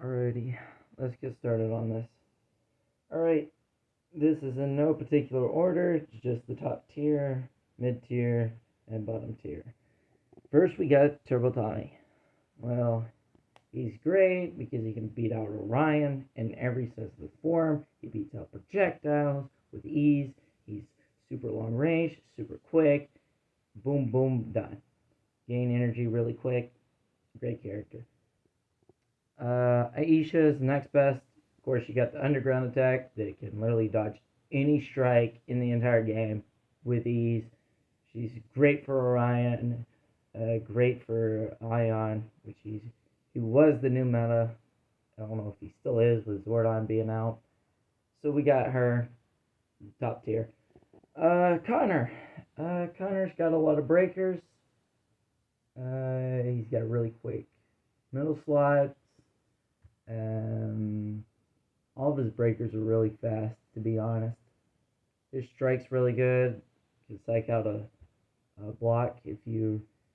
Alrighty, let's get started on this. Alright, this is in no particular order, it's just the top tier, mid tier, and bottom tier. First, we got Turbo Tommy. Well, he's great because he can beat out Orion in every sense of the form. He beats out projectiles with ease. He's super long range, super quick. Boom, boom, done. Gain energy really quick. Great character. Aisha is next best. Of course, you got the underground attack that can literally dodge any strike in the entire game with ease. She's great for Orion, great for Ion, which he was the new meta. I don't know if he still is with Zordon being out. So we got her top tier. Connor. Connor's got a lot of breakers. He's got really quick middle slots. All of his breakers are really fast, to be honest. His strike's really good. You can psych out a block if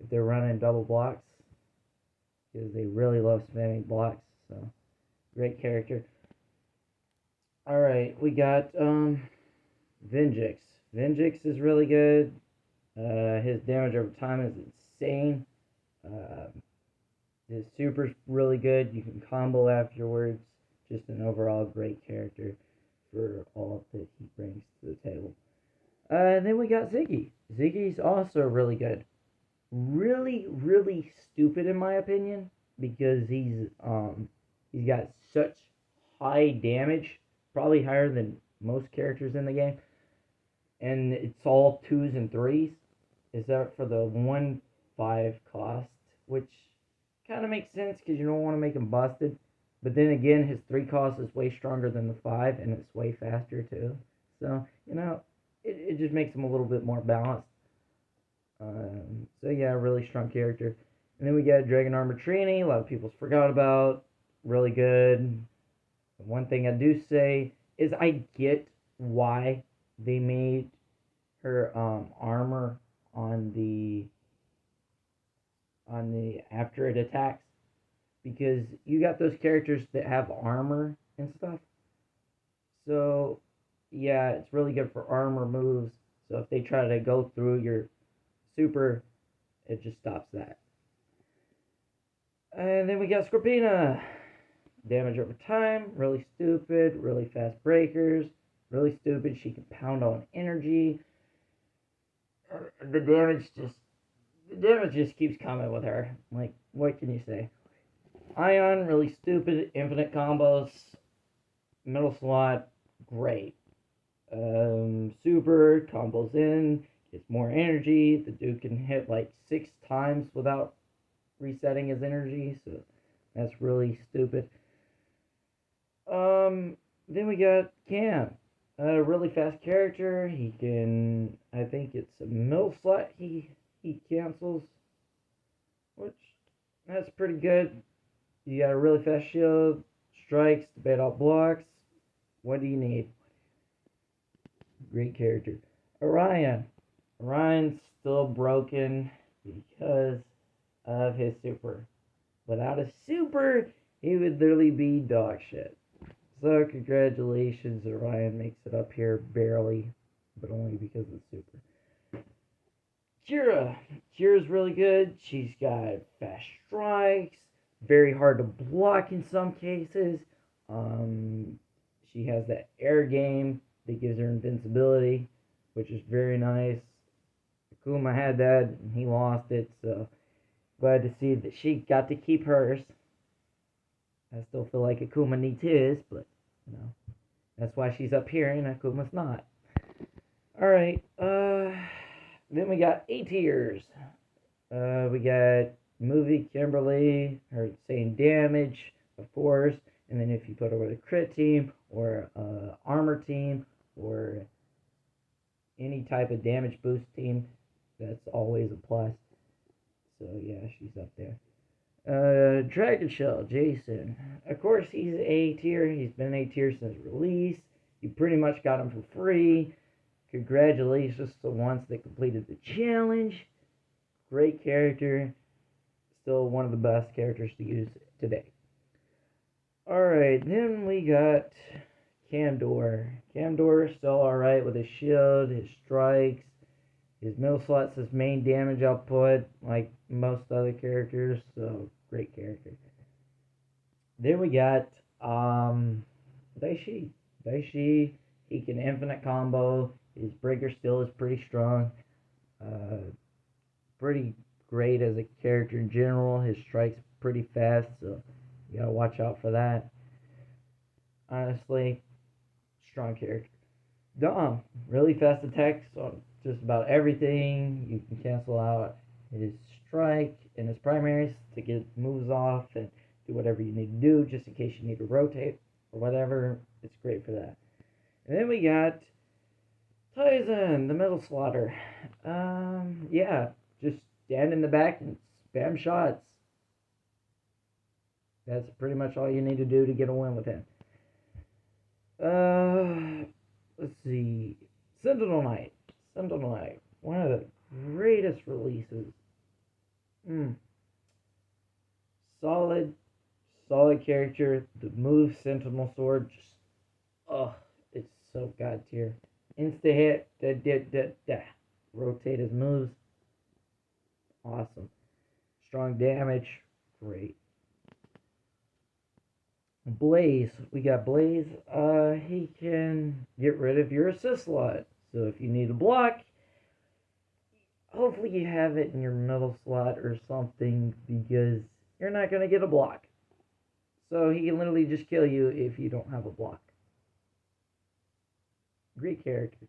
they're running double blocks, because they really love spamming blocks. So great character. All right, we got Vengix. Vengix is really good. His damage over time is insane. His super's really good. You can combo afterwards. Just an overall great character for all that he brings to the table. And then we got Ziggy. Ziggy's also really good. Really, really stupid in my opinion because he's got such high damage, probably higher than most characters in the game, and it's all 2s and 3s, except for the 1/5 cost, which kind of makes sense because you don't want to make him busted. But then again, his 3 cost is way stronger than the 5, and it's way faster too. So, it just makes him a little bit more balanced. So yeah, really strong character. And then we got Dragon Armor Trini. A lot of people forgot about. Really good. One thing I do say is I get why they made her armor on the after it attacks, because you got those characters that have armor and stuff. So yeah, it's really good for armor moves. So if they try to go through your super, it just stops that. And then we got Scorpina. Damage over time, really stupid, really fast breakers, really stupid. She can pound on energy. The damage just keeps coming with her. Like, what can you say? Ion, really stupid, infinite combos, middle slot, great. Super combos in, gets more energy. The dude can hit like 6 times without resetting his energy, so that's really stupid. Then we got Cam, a really fast character. He can, I think it's a middle slot. He cancels, which that's pretty good. You got a really fast shield, strikes to bait out blocks. What do you need? Great character. Orion. Orion's still broken because of his super. Without a super, he would literally be dog shit. So congratulations, Orion makes it up here barely, but only because of the super. Kira. Kira's really good. She's got fast strikes, very hard to block in some cases. She has that air game that gives her invincibility, which is very nice. Akuma had that and he lost it, so glad to see that she got to keep hers. I still feel like Akuma needs his, but that's why she's up here and Akuma's not. Alright, then we got A tiers. We got Movie Kimberly, her same damage, of course, and then if you put her with a crit team or armor team or any type of damage boost team, that's always a plus. So yeah, she's up there. Dragon Shell, Jason. Of course, he's A tier. He's been A tier since release. You pretty much got him for free. Congratulations to the ones that completed the challenge. Great character. Still one of the best characters to use today. Alright, then we got Camdor. Camdor is still alright with his shield, his strikes, his middle slot's his main damage output, like most other characters, so great character. Then we got Daishi. Daishi, he can infinite combo. His breaker still is pretty strong. Pretty great as a character in general. His strike's pretty fast, so you gotta watch out for that. Honestly, strong character. Dom, really fast attacks on just about everything. You can cancel out his strike and his primaries to get moves off and do whatever you need to do just in case you need to rotate or whatever. It's great for that. And then we got Tyson, the middle slaughter. Yeah, just stand in the back and spam shots. That's pretty much all you need to do to get a win with him. Let's see. Sentinel Knight. Sentinel Knight. One of the greatest releases. Solid, solid character. The move Sentinel Sword just, it's so god tier. Insta hit, rotate his moves. Awesome. Strong damage, great. Blaze, we got Blaze. He can get rid of your assist slot. So if you need a block, hopefully you have it in your middle slot or something because you're not gonna get a block. So he can literally just kill you if you don't have a block. Great character.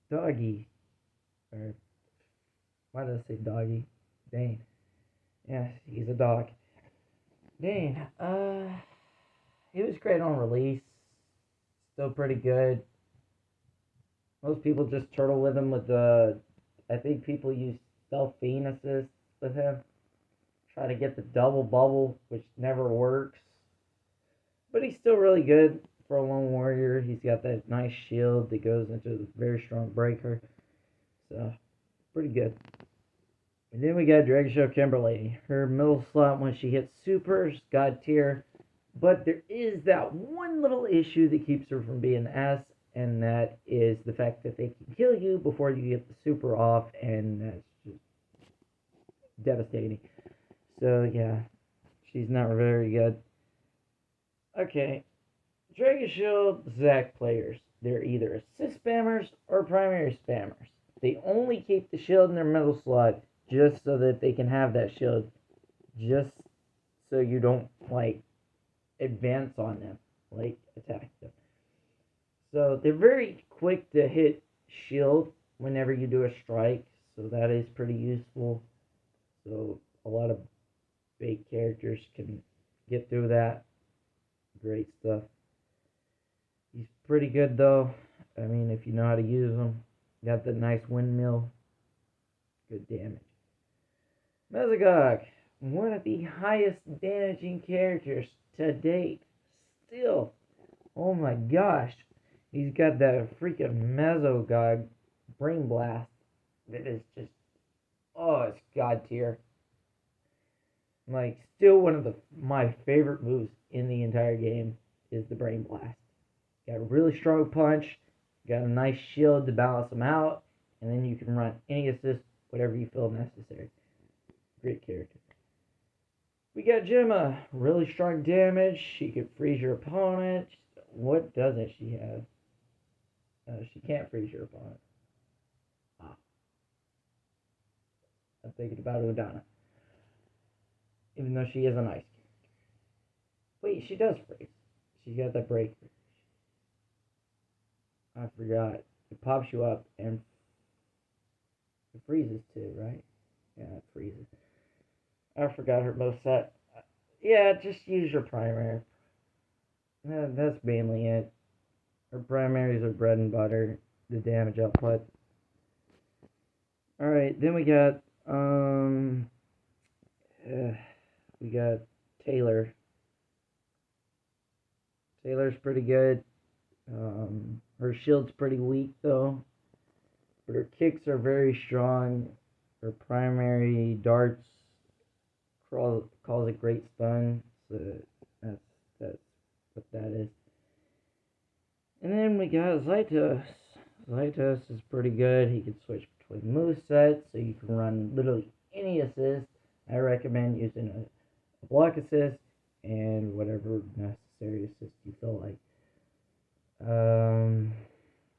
Doggy. Or why did I say doggy? Dane. Yeah, he's a dog. Dane. He was great on release. Still pretty good. Most people just turtle with him with the. I think people use stealth fiend assist with him. Try to get the double bubble, which never works. But he's still really good for a lone warrior. He's got that nice shield that goes into a very strong breaker. So, pretty good. And then we got Dragon Show Kimberly. Her middle slot when she hits supers, god tier. But there is that one little issue that keeps her from being S, and that is the fact that they can kill you before you get the super off, and that's just devastating. So, yeah, she's not very good. Okay, Dragon Shield Zac players. They're either assist spammers or primary spammers. They only keep the shield in their middle slot just so that they can have that shield, just so you don't, like, advance on them, like, attack them. So they're very quick to hit shield whenever you do a strike, so that is pretty useful. So a lot of big characters can get through that. Great stuff. He's pretty good though. I mean, if you know how to use him. Got the nice windmill. Good damage. Mesogog, one of the highest damaging characters to date. Still. Oh my gosh. He's got that freaking Mesogog Brain Blast. That is just, it's god tier. Like, still one of my favorite moves in the entire game is the Brain Blast. Got a really strong punch, got a nice shield to balance them out, and then you can run any assist, whatever you feel necessary. Great character. We got Gemma, really strong damage. She can freeze your opponent. What doesn't she have? She can't freeze your opponent. I'm thinking about Udana. Even though she is an ice character. Wait, she does freeze. She's got that breaker. I forgot. It pops you up and it freezes too, right? Yeah, it freezes. I forgot her most set. Yeah, just use your primary. That's mainly it. Her primaries are bread and butter. The damage output. Alright, then we got Taylor. Taylor's pretty good. Her shield's pretty weak though, but her kicks are very strong. Her primary darts calls a great stun. So that's that's what that is. And then we got Zytos. Zytos is pretty good. He can switch between movesets, so you can run literally any assist. I recommend using a block assist and whatever necessary assist you feel like.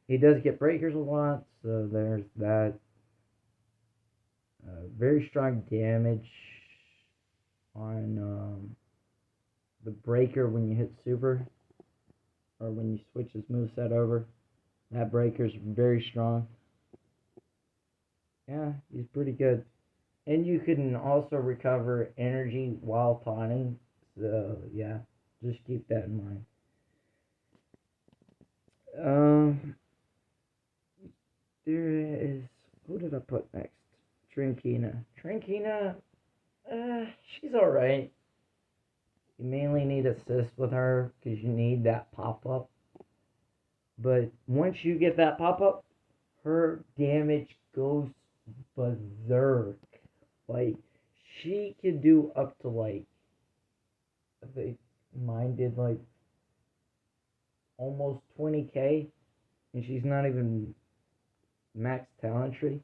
He does get breakers a lot, so there's that. Very strong damage on the breaker when you hit super, or when you switch his moveset over. That breaker's very strong. Yeah, he's pretty good. And you can also recover energy while taunting. So yeah, just keep that in mind. There is, who did I put next? Trinkina. Trinkina, she's alright. You mainly need assist with her because you need that pop up. But once you get that pop up, her damage goes berserk. Like, she could do up to like, I think mine did like almost 20k, and she's not even max talent tree.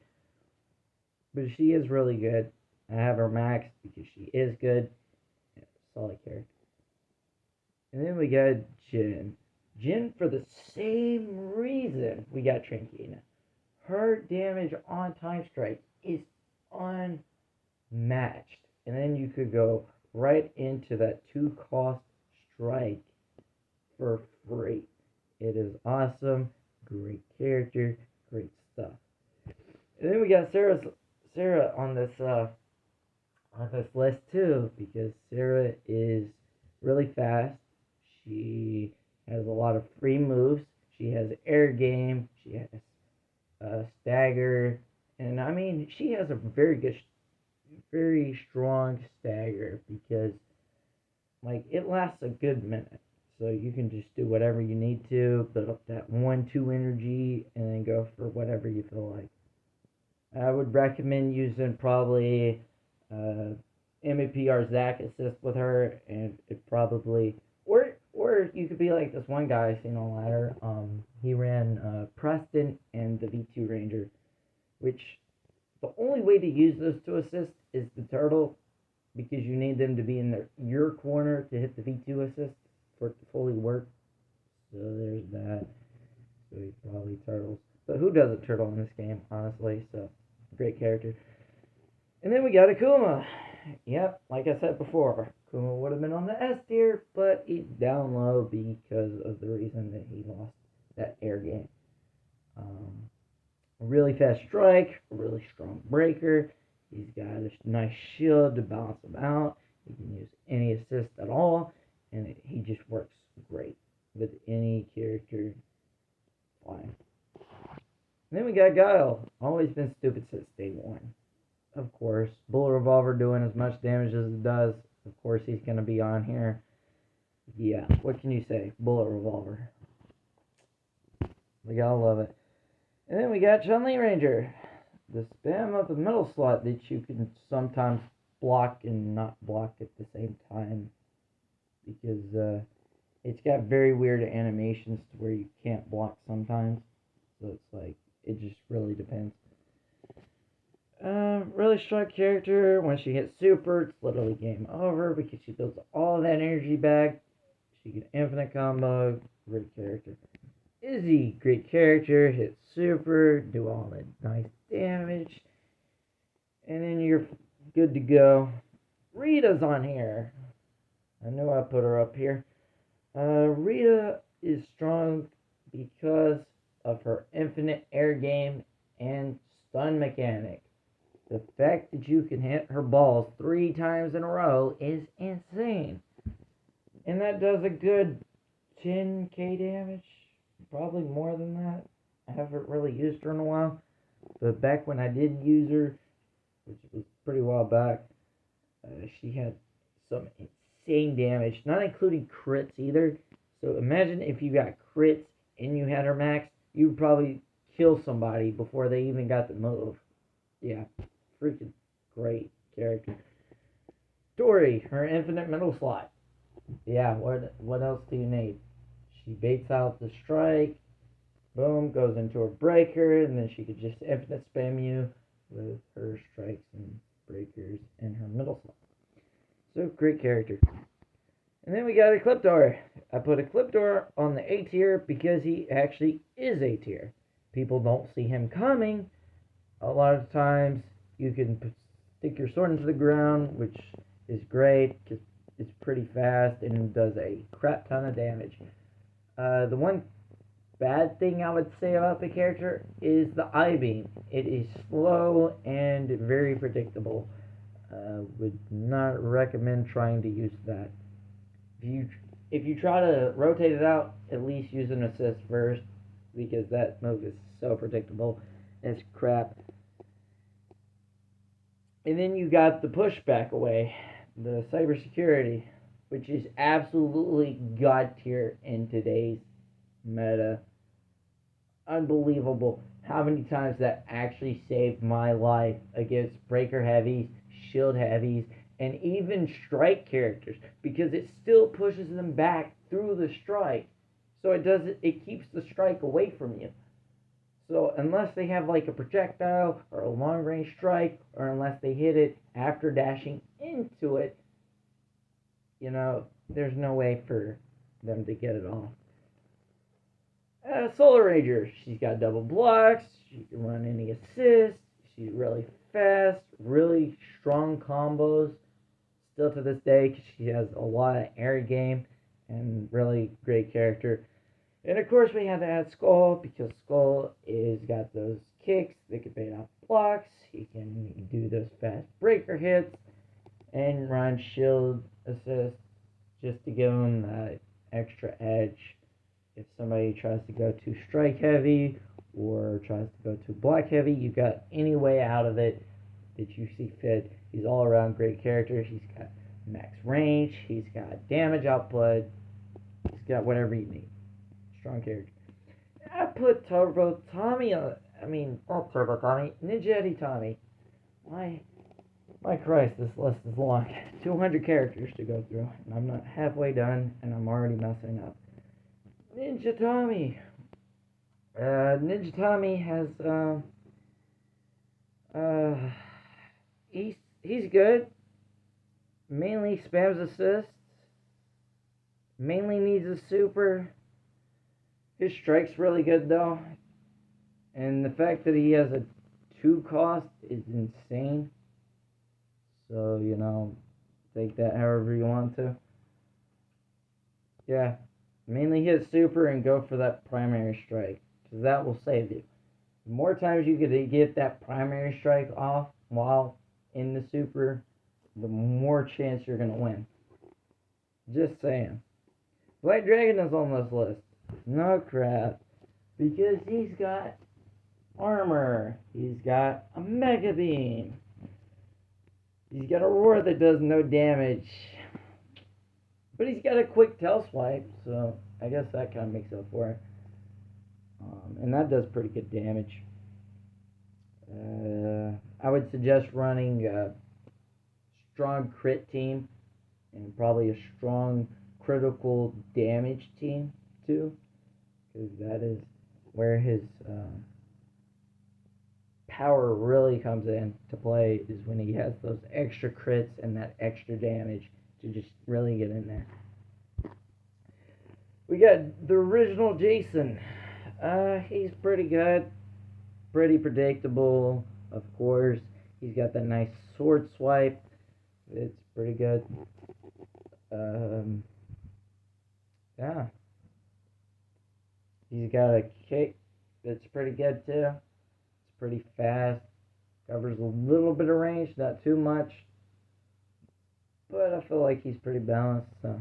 But she is really good. I have her max because she is good. Yeah, solid character. And then we got Jhin. Jhin, for the same reason we got Trinkina. Her damage on time strike is unmatched. And then you could go right into that 2-cost strike for free. It is awesome. Great character. Great stuff. And then we got Sarah on this list too, because Sarah is really fast. She has a lot of free moves. She has air game. She has stagger, and I mean she has a very strong stagger because like it lasts a good minute. So you can just do whatever you need to, build up that 1-2 energy, and then go for whatever you feel like. I would recommend using probably MVP or Zach assist with her, and it probably, or you could be like this one guy I seen on ladder. He ran Preston and the V2 Ranger, which the only way to use those to assist is the turtle, because you need them to be in your corner to hit the V2 assist for it to fully work. So there's that. So he's probably turtles. But who doesn't turtle in this game, honestly? So, great character. And then we got Akuma. Yep, like I said before, Akuma would have been on the S tier, but he's down low because of the reason that he lost that air game. A really fast strike, a really strong breaker. He's got a nice shield to balance him out. He can use any assist at all, and he just works great with any character flying. And then we got Guile. Always been stupid since day one. Of course, Bullet Revolver doing as much damage as it does. Of course, he's going to be on here. Yeah, what can you say? Bullet Revolver. We gotta love it. And then we got Chun-Li Ranger. The spam of the middle slot that you can sometimes block and not block at the same time. Because it's got very weird animations to where you can't block sometimes. So it's like, it just really depends. Really strong character. When she hits super, it's literally game over because she builds all that energy back. She can infinite combo. Great character. Izzy, great character. Hit super, do all that nice damage, and then you're good to go. Rita's on here. I know I put her up here. Rita is strong because of her infinite air game and stun mechanic. The fact that you can hit her balls 3 times in a row is insane. And that does a good 10k damage. Probably more than that. I haven't really used her in a while. But back when I did use her, which was pretty while back, she had some insane damage. Not including crits either. So imagine if you got crits and you had her max, you would probably kill somebody before they even got the move. Yeah, freaking great character. Dory, her infinite middle slot. Yeah, what else do you need? She baits out the strike, boom, goes into her breaker, and then she could just infinite spam you with her strikes and breakers in her middle slot. So, great character. And then we got Ecliptor. I put Ecliptor on the A tier because he actually is A tier. People don't see him coming. A lot of times you can stick your sword into the ground, which is great because it's pretty fast and does a crap ton of damage. The one bad thing I would say about the character is the I-beam. It is slow and very predictable. Would not recommend trying to use that. If you try to rotate it out, at least use an assist first, because that move is so predictable. It's crap. And then you got the pushback away, the cybersecurity, which is absolutely god tier in today's meta. Unbelievable how many times that actually saved my life against breaker heavies, shield heavies, and even strike characters, because it still pushes them back through the strike. So it keeps the strike away from you. So unless they have like a projectile or a long range strike, or unless they hit it after dashing into it, there's no way for them to get it off. Solar Ranger, she's got double blocks, she can run any assist, she's really fast, really strong combos, still to this day, because she has a lot of air game, and really great character. And of course we have to add Skull, because Skull is got those kicks that can bait off blocks, he can do those fast breaker hits, and run shield assist, just to give him that extra edge. If somebody tries to go too strike heavy or tries to go too black heavy, you got any way out of it that you see fit. He's all around great character. He's got max range. He's got damage output. He's got whatever you need. Strong character. I put Turbo Tommy on. Not Turbo Tommy. Ninja Eddie Tommy. My Christ, this list is long. 200 characters to go through, and I'm not halfway done, and I'm already messing up. Ninja Tommy. Ninja Tommy has he's good. Mainly spams assists. Mainly needs a super. His strike's really good though. And the fact that he has a 2 cost is insane. So, take that however you want to. Yeah. Mainly hit super and go for that primary strike, because that will save you. The more times you get that primary strike off while in the super, the more chance you're going to win. Just saying. Black Dragon is on this list. No crap. Because he's got armor. He's got a Mega Beam. He's got a Roar that does no damage. But he's got a quick tail swipe, so I guess that kind of makes up for it. And that does pretty good damage. I would suggest running a strong crit team and probably a strong critical damage team too, because that is where his power really comes in to play, is when he has those extra crits and that extra damage to just really get in there. We got the original Jason. He's pretty good, pretty predictable, of course. He's got that nice sword swipe. It's pretty good. Yeah. He's got a kick that's pretty good too. It's pretty fast. Covers a little bit of range, not too much. But I feel like he's pretty balanced. So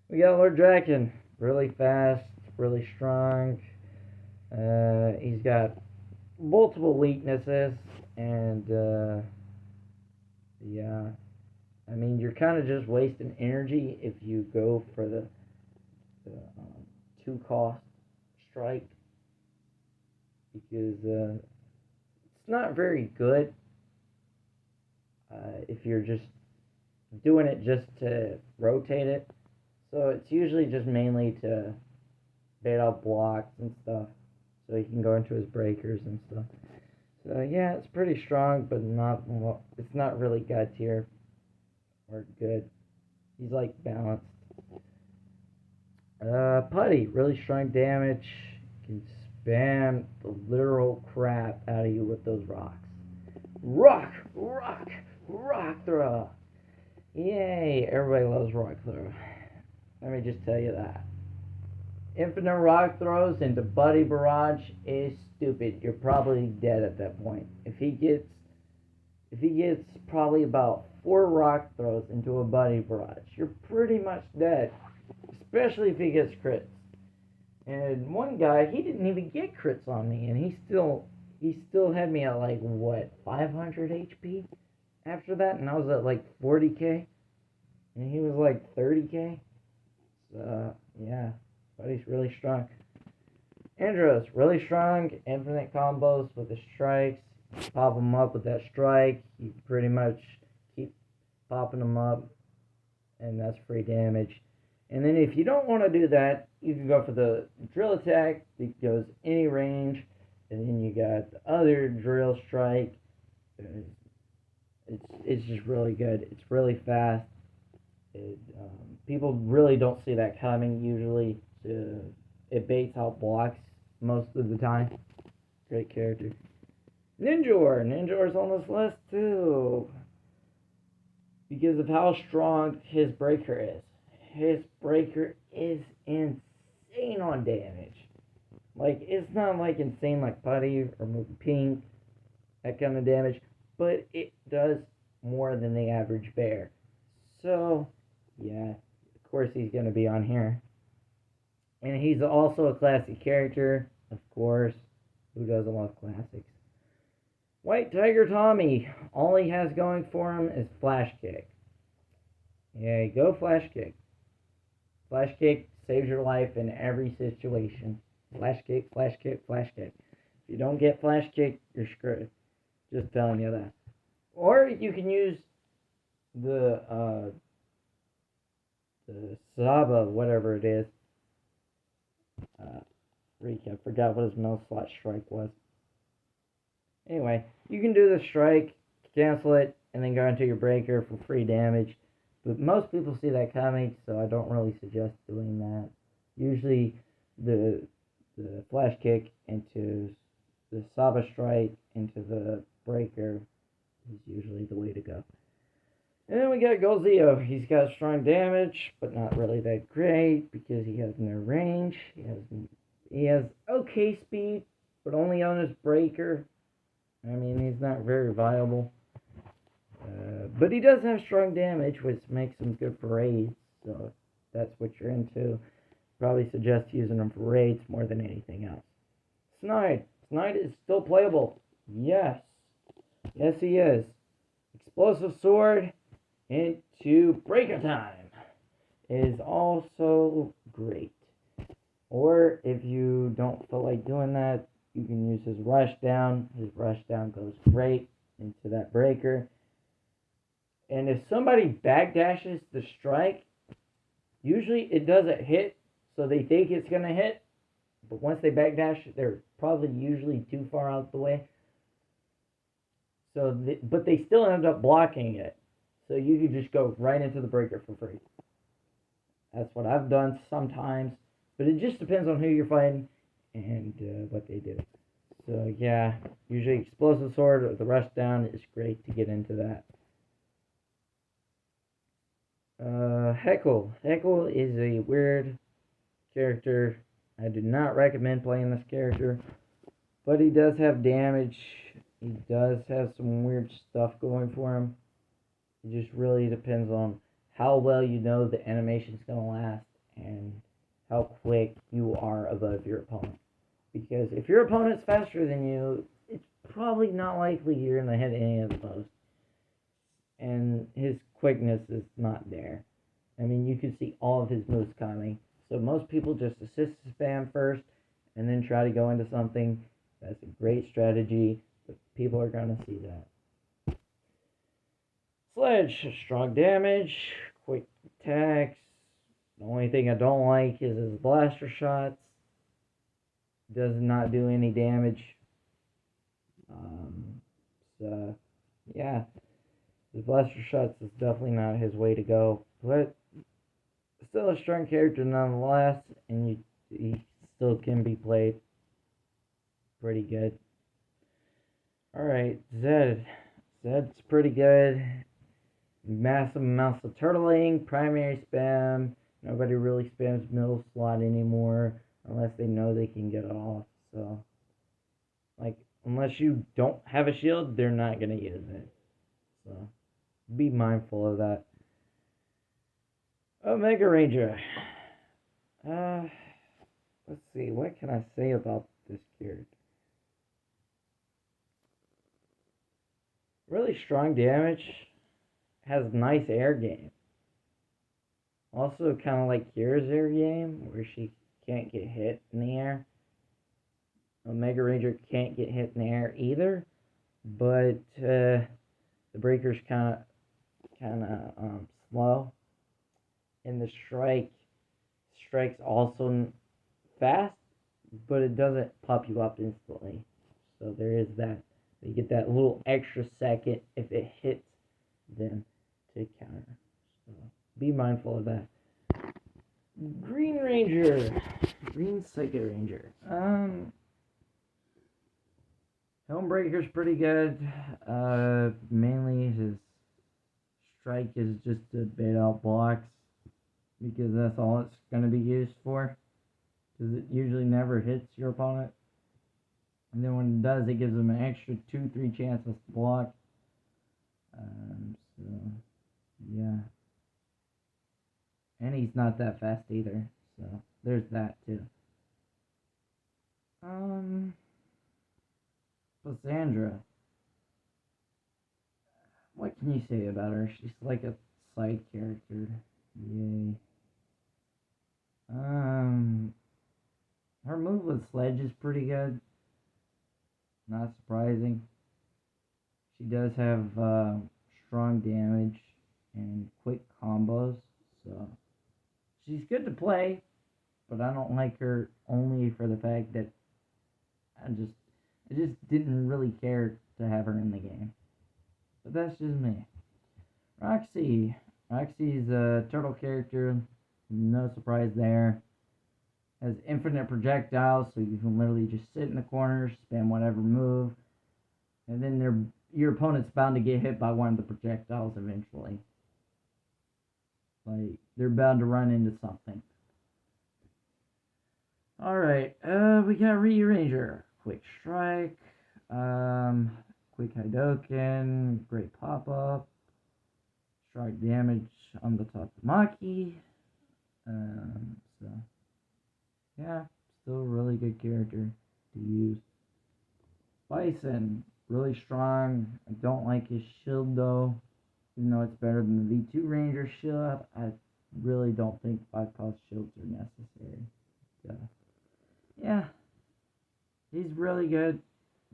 we got Lord Draken. Really fast, really strong. He's got multiple weaknesses, and yeah. You're kind of just wasting energy if you go for the 2 cost strike, because it's not very good if you're just doing it just to rotate it. So it's usually just mainly to bait out blocks and stuff. So he can go into his breakers and stuff. So yeah, it's pretty strong, but not well, it's not really god tier or good. He's like balanced. Putty, really strong damage. Can spam the literal crap out of you with those rocks. Rock, rock, rock throw. Yay, everybody loves rock throw. Let me just tell you that. Infinite rock throws into Buddy Barrage is stupid. You're probably dead at that point. If he gets probably about 4 rock throws into a Buddy Barrage, you're pretty much dead. Especially if he gets crits. And one guy, he didn't even get crits on me, and he still had me at like what, 500 HP after that, and I was at like 40k, and he was like 30k. So yeah, Buddy's really strong. Andros, really strong, infinite combos with the strikes. Pop him up with that strike, you pretty much keep popping him up, and that's free damage. And then if you don't want to do that, you can go for the drill attack that goes any range. And then you got the other drill strike. It's just really good. It's really fast. People really don't see that coming usually. It baits out blocks most of the time. Great character. Ninjor. Ninjor's on this list too. Because of how strong his breaker is. His breaker is insane on damage. Like, it's not like insane like Putty or Pink, that kind of damage, but it does more than the average bear. So, yeah, of course he's going to be on here. And he's also a classic character, of course. Who doesn't love classics? White Tiger Tommy, all he has going for him is Flash Kick. Yeah, go Flash Kick. Flash Kick saves your life in every situation. Flash Kick, Flash Kick, Flash Kick. If you don't get Flash Kick, you're screwed. Just telling you that. Or you can use the Saba, whatever it is. I forgot what his mill slot strike was. Anyway, you can do the strike, cancel it, and then go into your breaker for free damage. But most people see that coming, so I don't really suggest doing that. Usually, the Flash Kick into the Saba strike into the breaker is usually the way to go. And then we got Golzio. He's got strong damage, but not really that great because he has no range. He has okay speed, but only on his breaker. I mean, he's not very viable. But he does have strong damage, which makes him good for raids. So if that's what you're into, probably suggest using him for raids more than anything else. Snide. Snide is still playable. Yes. Yes, he is. Explosive Sword into Breaker Time is also great. Or if you don't feel like doing that, you can use his Rush Down. His Rush Down goes great into that breaker. And if somebody backdashes the strike, usually it doesn't hit, so they think it's going to hit. But once they backdash, they're probably usually too far out the way. But they still end up blocking it. So you can just go right into the breaker for free. That's what I've done sometimes. But it just depends on who you're fighting and what they do. So yeah, usually Explosive Sword or the Rush Down is great to get into that. Heckle. Heckle is a weird character. I do not recommend playing this character. But he does have damage. He does have some weird stuff going for him. It just really depends on how well you know the animation's going to last and how quick you are above your opponent. Because if your opponent's faster than you, it's probably not likely you're going to hit any of the posts. And his quickness is not there. I mean, you can see all of his moves coming. So most people just assist spam first and then try to go into something. That's a great strategy, but people are going to see that. Sledge, strong damage, quick attacks. The only thing I don't like is his blaster shots. Does not do any damage. So, yeah, his blaster shots is definitely not his way to go. But still a strong character nonetheless, and he still can be played pretty good. Alright, Zed. Zed's pretty good. Massive amounts of turtling, primary spam. Nobody really spams middle slot anymore unless they know they can get it off. So, like, unless you don't have a shield, they're not going to use it. So, be mindful of that. Omega Ranger. Let's see, what can I say about this character? Really strong damage. Has nice air game. Also, kind of like Kira's air game, where she can't get hit in the air. Omega Ranger can't get hit in the air either, but the breaker's kind of slow, and the strikes also fast, but it doesn't pop you up instantly. So there is that. You get that little extra second if it hits them to counter. So be mindful of that. Green Ranger. Green Psychic Ranger. Helmbreaker's pretty good. Mainly his strike is just to bait out blocks because that's all it's going to be used for. Because it usually never hits your opponent. And then when it does, it gives them an extra 2-3 chances to block. So, yeah. And he's not that fast either. So, there's that too. Cassandra. What can you say about her? She's like a side character. Yay. Her move with Sledge is pretty good. Not surprising. She does have strong damage and quick combos, so she's good to play, but I don't like her only for the fact that I just didn't really care to have her in the game. But that's just me. Roxy. Roxy's a turtle character, no surprise there. Has infinite projectiles, so you can literally just sit in the corner, spam whatever move, and then your opponent's bound to get hit by one of the projectiles eventually. Like, they're bound to run into something. Alright, we got Ryu Ranger. Quick Strike, Quick Hadoken, Great Pop-Up, Strike Damage on the Tatsumaki. So, yeah, still a really good character to use. Bison, really strong. I don't like his shield though. Even though it's better than the V2 Ranger shield, I really don't think 5-cost shields are necessary. Yeah, he's really good,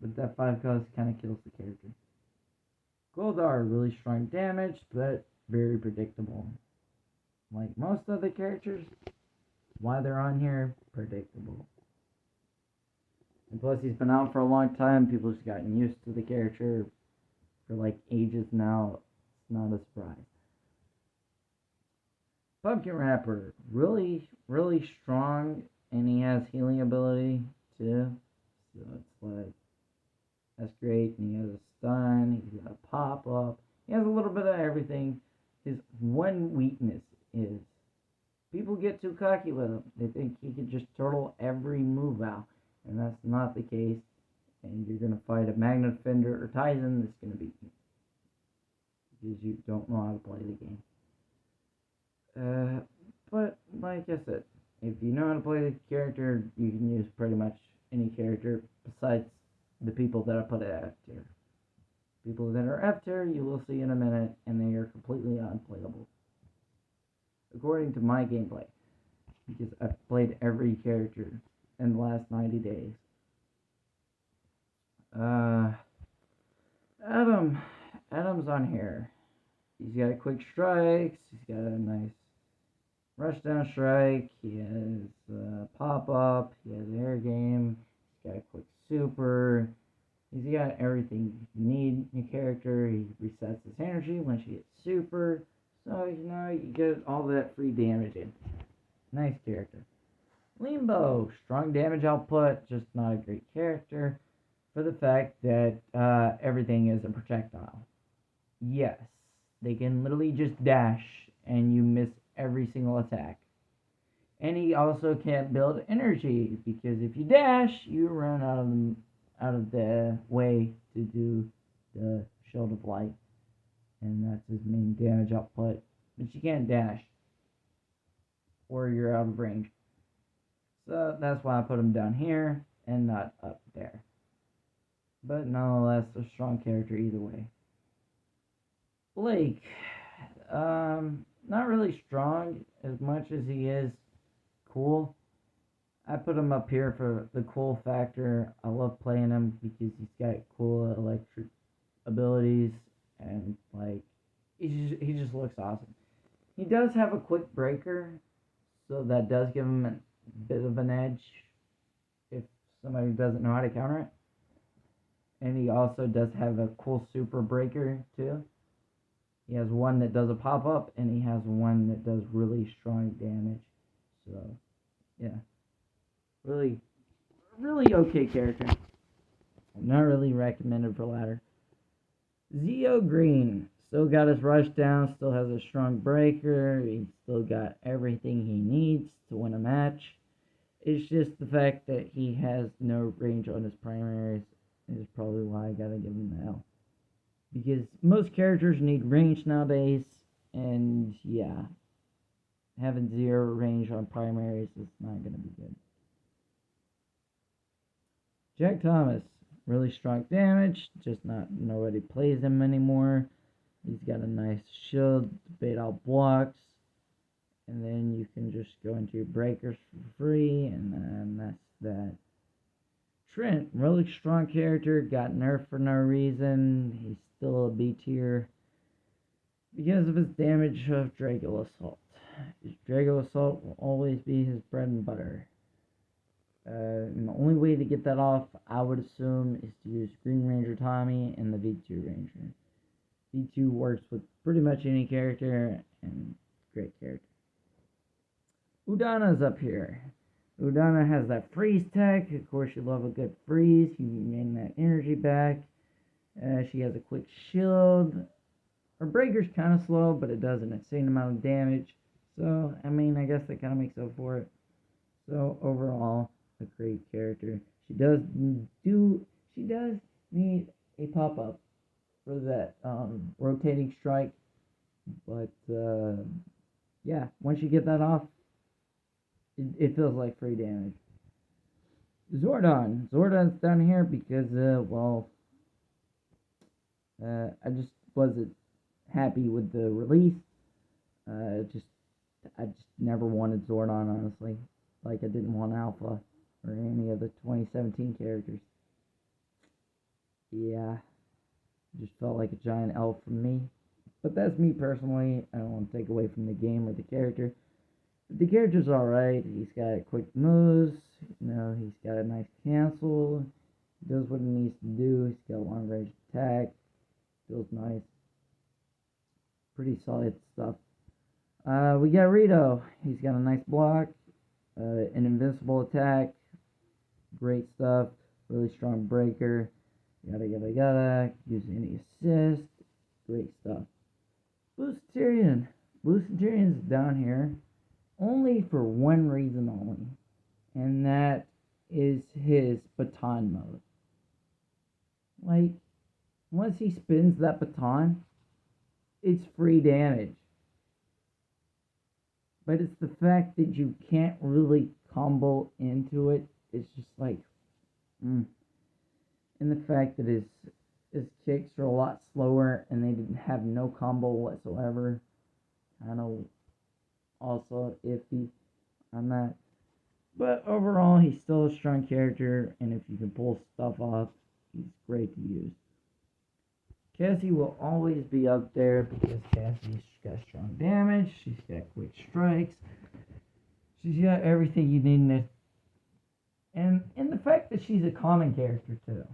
but that 5-cost kind of kills the character. Goldar, really strong damage, but very predictable. Like most other characters, why they're on here, predictable. And plus, he's been out for a long time. People just gotten used to the character for like ages now. It's not a surprise. Pumpkin Rapper, really, really strong, and he has healing ability too. So it's like, that's great. And he has a stun, he's got a pop up. He has a little bit of everything. His one weakness is people get too cocky with him. They think he can just turtle every move out. And that's not the case. And you're going to fight a Magna Defender or Tizen that's going to beat you. Because you don't know how to play the game. But, like I said, if you know how to play the character, you can use pretty much any character besides the people that I put at F tier. People that are F tier, you will see in a minute, and they are completely unplayable. According to my gameplay. Because I've played every character in the last 90 days. Adam's on here. He's got quick strikes. He's got a nice rushdown strike. He has pop up. He has air game. He's got a quick super. He's got everything you need in your character. He resets his energy when she gets super. So, you get all that free damage in. Nice character. Limbo, strong damage output, just not a great character for the fact that everything is a projectile. Yes, they can literally just dash and you miss every single attack. And he also can't build energy because if you dash, you run out of the way to do the Shield of Light, and that's his main damage output. But you can't dash, or you're out of range. So that's why I put him down here and not up there. But nonetheless, a strong character either way. Blake, not really strong as much as he is cool. I put him up here for the cool factor. I love playing him because he's got cool electric abilities and he just looks awesome. He does have a quick breaker, so that does give him a bit of an edge if somebody doesn't know how to counter it. And he also does have a cool super breaker too. He has one that does a pop up and he has one that does really strong damage. So yeah. Really okay character. Not really recommended for ladder. Zeo Green still got his rush down, still has a strong breaker, he's still got everything he needs to win a match. It's just the fact that he has no range on his primaries is probably why I gotta give him the L. Because most characters need range nowadays, and yeah, having 0 range on primaries is not gonna be good. Jack Thomas, really strong damage, just nobody plays him anymore. He's got a nice shield to bait out blocks, and then you can just go into your breakers for free, and then that's that. Trent, really strong character, got nerfed for no reason. He's still a B tier because of his damage of Drago Assault. His Drago Assault will always be his bread and butter. And the only way to get that off, I would assume, is to use Green Ranger Tommy and the V2 Ranger. V2 works with pretty much any character, and great character. Udana's up here. Udana has that freeze tech. Of course, you love a good freeze. You can gain that energy back. She has a quick shield. Her breaker's kind of slow, but it does an insane amount of damage. So, I guess that kind of makes up for it. So, overall, a great character. She does need a pop-up for that rotating strike. But, yeah, once you get that off, it feels like free damage. Zordon's down here because, I just wasn't happy with the release. I just never wanted Zordon, honestly. Like I didn't want Alpha or any of the 2017 characters. Yeah, just felt like a giant L for me. But that's me personally. I don't want to take away from the game or the character. But the character's alright. He's got quick moves. He's got a nice cancel. He does what he needs to do. He's got a long range attack. Feels nice. Pretty solid stuff. We got Rito. He's got a nice block. An invincible attack. Great stuff. Really strong breaker. Yada yada yada. Use any assist. Great stuff. Blue Centurion's down here only for one reason only. And that is his baton mode. Like, once he spins that baton, it's free damage. But it's the fact that you can't really combo into it. It's just like, And the fact that his kicks are a lot slower and they didn't have no combo whatsoever. Kind of also iffy on that. But overall, he's still a strong character, and if you can pull stuff off, he's great to use. Cassie will always be up there because Cassie's got strong damage, she's got quick strikes, she's got everything you need in it. And the fact that she's a common character too.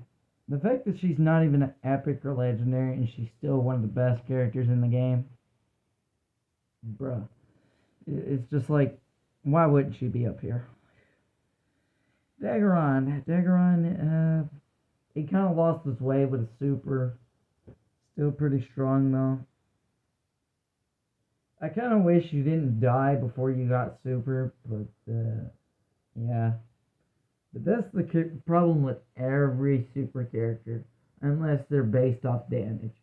The fact that she's not even an epic or legendary and she's still one of the best characters in the game. Bruh. It's just like, why wouldn't she be up here? Daggeron. Daggeron, he kind of lost his way with a super. Still pretty strong though. I kind of wish you didn't die before you got super, but yeah. But that's the problem with every super character, unless they're based off damage.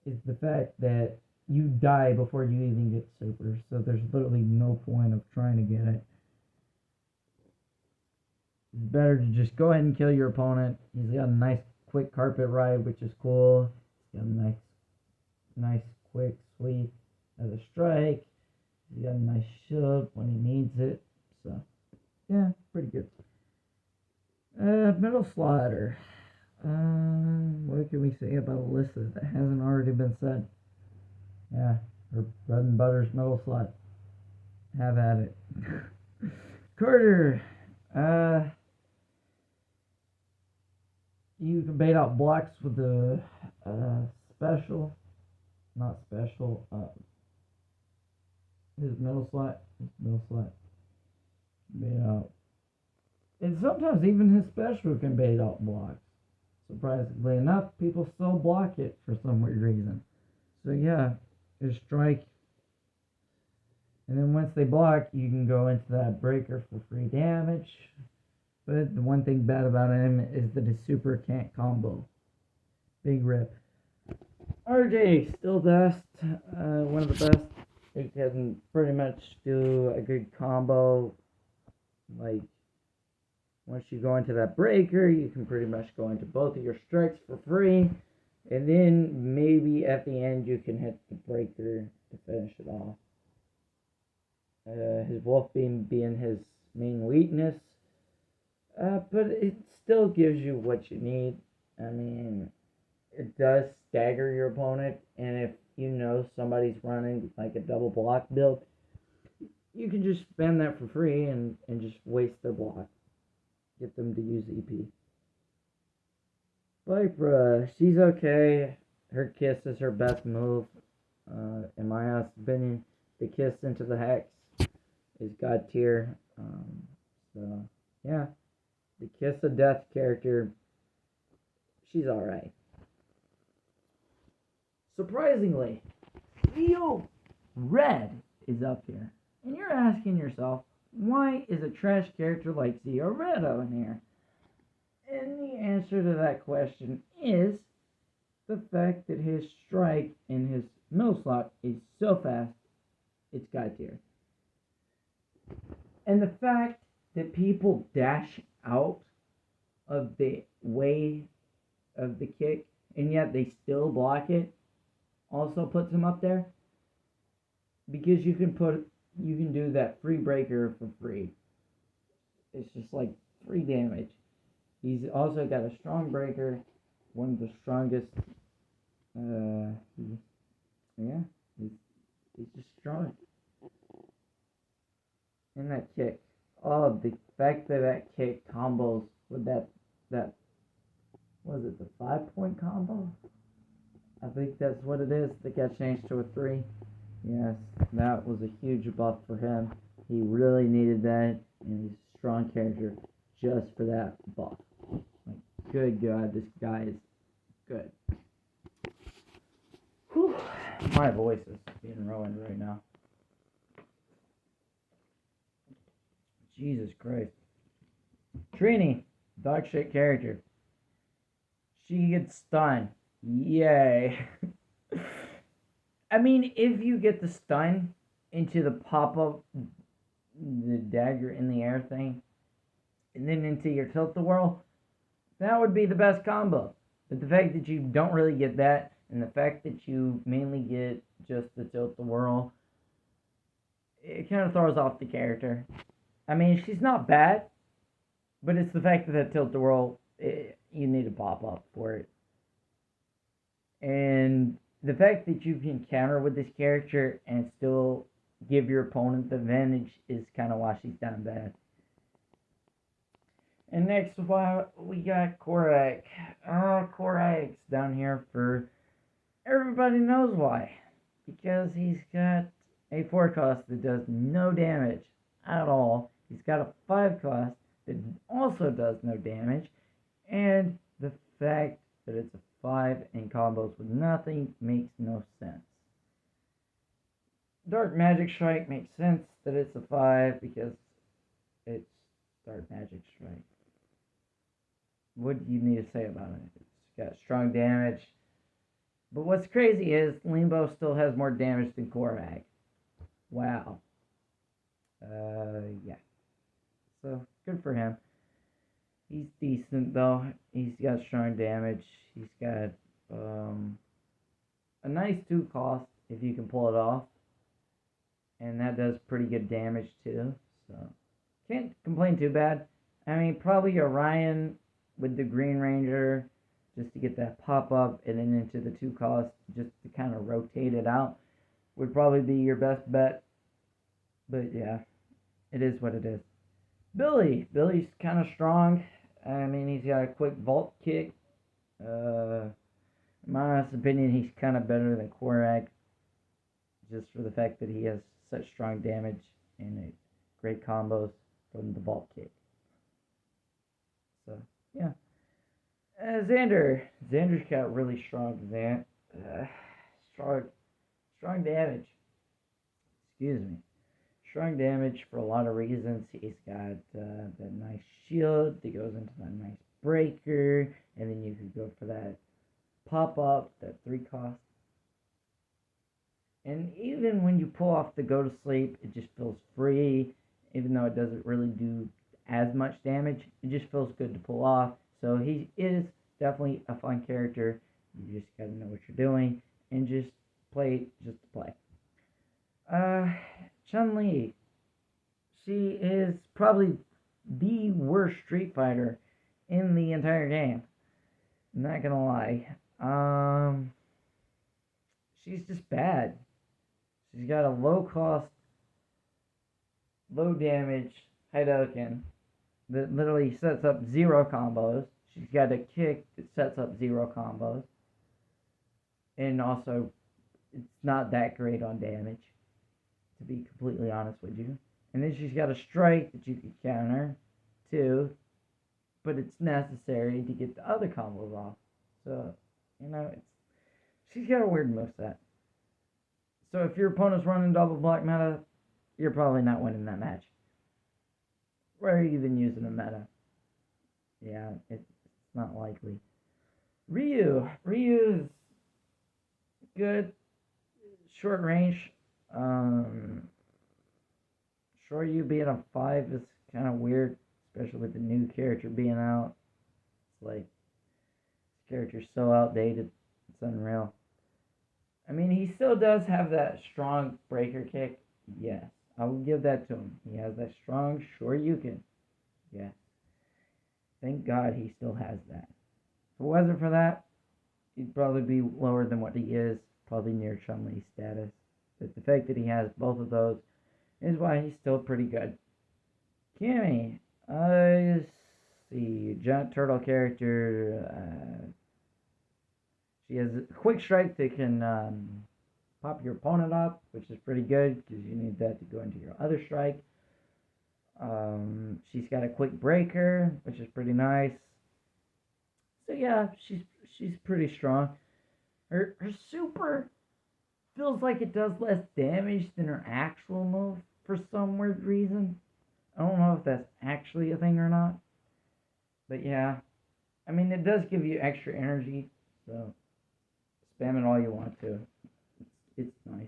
Is the fact that you die before you even get super, so there's literally no point of trying to get it. It's better to just go ahead and kill your opponent. He's got a nice quick carpet ride, which is cool. He's got a nice quick sweep as a strike. He's got a nice shield when he needs it. So, yeah, pretty good. Metal Slaughter. What can we say about Alyssa that hasn't already been said? Yeah, her bread and butter's Metal Slot. Have at it. Carter. You can bait out blocks with the special. Not special. His Metal Slot. Bait out. And sometimes even his special can bait out blocks. Surprisingly enough, people still block it for some weird reason. So yeah, his strike. And then once they block, you can go into that breaker for free damage. But the one thing bad about him is that his super can't combo. Big rip. RJ, still best. One of the best. He can pretty much do a good combo. Like, once you go into that breaker, you can pretty much go into both of your strikes for free. And then maybe at the end you can hit the breaker to finish it off. His Wolf Beam being his main weakness. But it still gives you what you need. I mean, it does stagger your opponent. And if you know somebody's running like a double block build, you can just spam that for free and just waste their block. Get them to use EP. Viper, she's okay. Her kiss is her best move. In my opinion, the kiss into the hex is god tier. So yeah, the kiss of death character, she's alright. Surprisingly, Leo Red is up here. And you're asking yourself, why is a trash character like Zio Red on here? And the answer to that question is the fact that his strike in his middle slot is so fast, it's god tier. And the fact that people dash out of the way of the kick, and yet they still block it, also puts him up there. Because you can do that free breaker for free. It's just like free damage. He's also got a strong breaker, one of the strongest. He's just strong. And that kick. Oh, the fact that kick combos with that was it the 5-point combo? I think that's what it is. That got changed to a 3. Yes, that was a huge buff for him. He really needed that, and he's a strong character just for that buff. Like, good God, this guy is good. Whew. My voice is being ruined right now. Jesus Christ. Trini, dog shit character. She gets stunned. Yay. I mean, if you get the stun into the pop-up, the dagger in the air thing, and then into your tilt-a-whirl, that would be the best combo. But the fact that you don't really get that, and the fact that you mainly get just the tilt-a-whirl, it kind of throws off the character. I mean, she's not bad, but it's the fact that tilt-a-whirl, you need a pop-up for it. And the fact that you can counter with this character and still give your opponent the advantage is kind of why she's down bad. And next, we got Korak. Korak's down here for everybody knows why. Because he's got a 4 cost that does no damage at all. He's got a 5 cost that also does no damage. And the fact that it's a 5 and combos with nothing makes no sense. Dark Magic Strike makes sense that it's a 5 because it's Dark Magic Strike. What do you need to say about it? It's got strong damage. But what's crazy is Limbo still has more damage than Korak. Wow. Yeah. So, good for him. He's decent, though. He's got strong damage. He's got a nice 2 cost if you can pull it off. And that does pretty good damage, too. So, can't complain too bad. I mean, probably Orion with the Green Ranger just to get that pop-up and then into the 2 cost just to kind of rotate it out would probably be your best bet. But, yeah, it is what it is. Billy's kind of strong. I mean, he's got a quick vault kick. In my honest opinion, he's kind of better than Korak, just for the fact that he has such strong damage and great combos from the vault kick. So, yeah. Xander's got really strong strong damage. Excuse me. Strong damage for a lot of reasons. He's got that nice shield that goes into that nice breaker, and then you could go for that pop-up, that 3 cost. And even when you pull off the go to sleep, it just feels free, even though it doesn't really do as much damage. It just feels good to pull off. So he is definitely a fun character. You just gotta know what you're doing and just play just to play. Chun-Li. She is probably the worst Street Fighter in the entire game. I'm not gonna lie. She's just bad. She's got a low cost, low damage Hadouken that literally sets up 0 combos. She's got a kick that sets up 0 combos. And also, it's not that great on damage, to be completely honest with you. And then she's got a strike that you can counter, too. But it's necessary to get the other combos off. So, she's got a weird moveset. So if your opponent's running double black meta, you're probably not winning that match. Or even using a meta. Yeah, it's not likely. Ryu is good. Short range. Shoryu being a 5 is kind of weird, especially with the new character being out. It's like, this character's so outdated. It's unreal. I mean, he still does have that strong breaker kick. Yes, I will give that to him. He has that strong Shoryuken. Yes. Thank God he still has that. If it wasn't for that, he'd probably be lower than what he is, probably near Chun-Li status. But the fact that he has both of those is why he's still pretty good. Cammy. Let's see. Giant turtle character. She has a quick strike that can pop your opponent up, which is pretty good because you need that to go into your other strike. She's got a quick breaker, which is pretty nice. So yeah, she's pretty strong. Her super feels like it does less damage than her actual move for some weird reason. I don't know if that's actually a thing or not. But yeah, I mean, it does give you extra energy, so spam it all you want to. It's nice.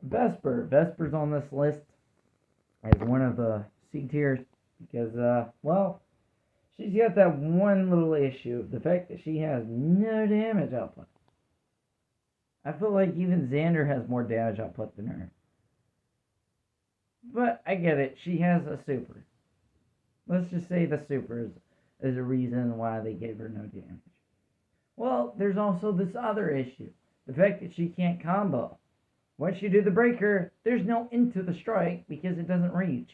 Vesper's on this list as one of the C tiers because, she's got that one little issue. The fact that she has no damage output. I feel like even Xander has more damage output than her. But I get it. She has a super. Let's just say the super is as a reason why they gave her no damage. Well, there's also this other issue. The fact that she can't combo. Once you do the breaker, there's no into the strike because it doesn't reach.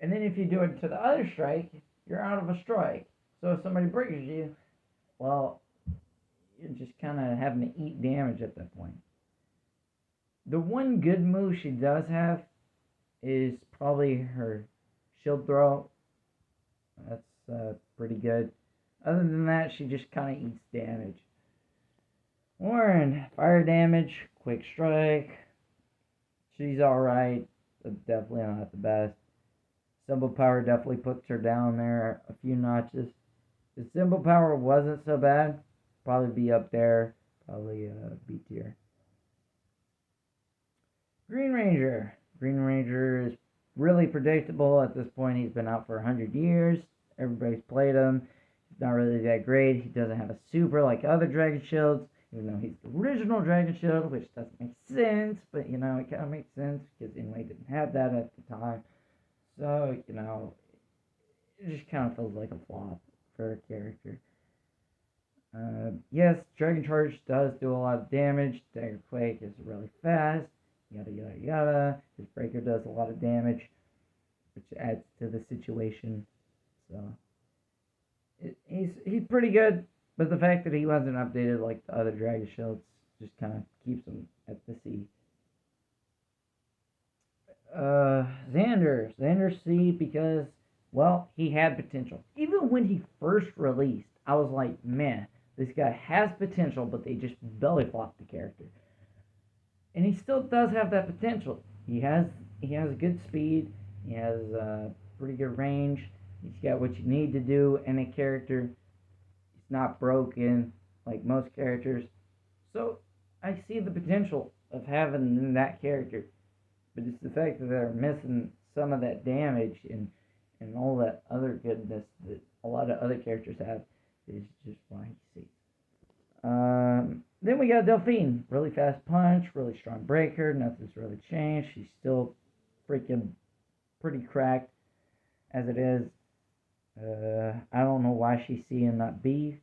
And then if you do it to the other strike, you're out of a strike. So if somebody breaks you, well, you're just kind of having to eat damage at that point. The one good move she does have is probably her shield throw. That's pretty good. Other than that, she just kind of eats damage. Lauren, fire damage, quick strike. She's alright, but definitely not the best. Symbol power definitely puts her down there a few notches. If symbol power wasn't so bad, probably be up there, probably B tier. Green Ranger. Green Ranger is really predictable at this point. He's been out for 100 years. Everybody's played him. He's not really that great. He doesn't have a super like other Dragon Shields, even though he's the original Dragon Shield, which doesn't make sense, but it kind of makes sense because Inoue didn't have that at the time. So, it just kind of feels like a flop for a character. Yes, Dragon Charge does do a lot of damage. Dagger Quake is really fast. Yada yada yada. His breaker does a lot of damage, which adds to the situation. So he's pretty good, but the fact that he wasn't updated like the other Dragon Shields just kind of keeps him at the C. Xander C because, well, he had potential. Even when he first released, I was like, man, this guy has potential, but they just belly flopped the character. And he still does have that potential. He has good speed. He has pretty good range. He's got what you need to do in a character. He's not broken like most characters. So I see the potential of having that character. But it's the fact that they're missing some of that damage and all that other goodness that a lot of other characters have is just why you see. Then we got Delphine. Really fast punch, really strong breaker. Nothing's really changed. She's still freaking pretty cracked as it is. I don't know why she's C and not B.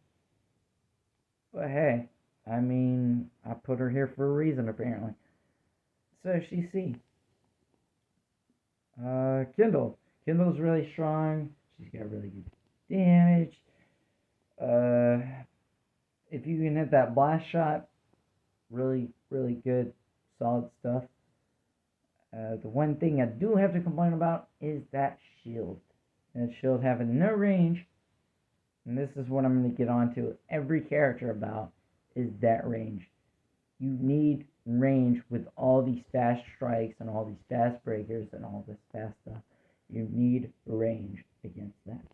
But hey, I mean, I put her here for a reason apparently. So she's C. Kindle. Kindle's really strong. She's got really good damage. If you can hit that blast shot, really, really good, solid stuff. The one thing I do have to complain about is that shield. That shield having no range, and this is what I'm going to get onto every character about, is that range. You need range with all these fast strikes and all these fast breakers and all this fast stuff. You need range against that.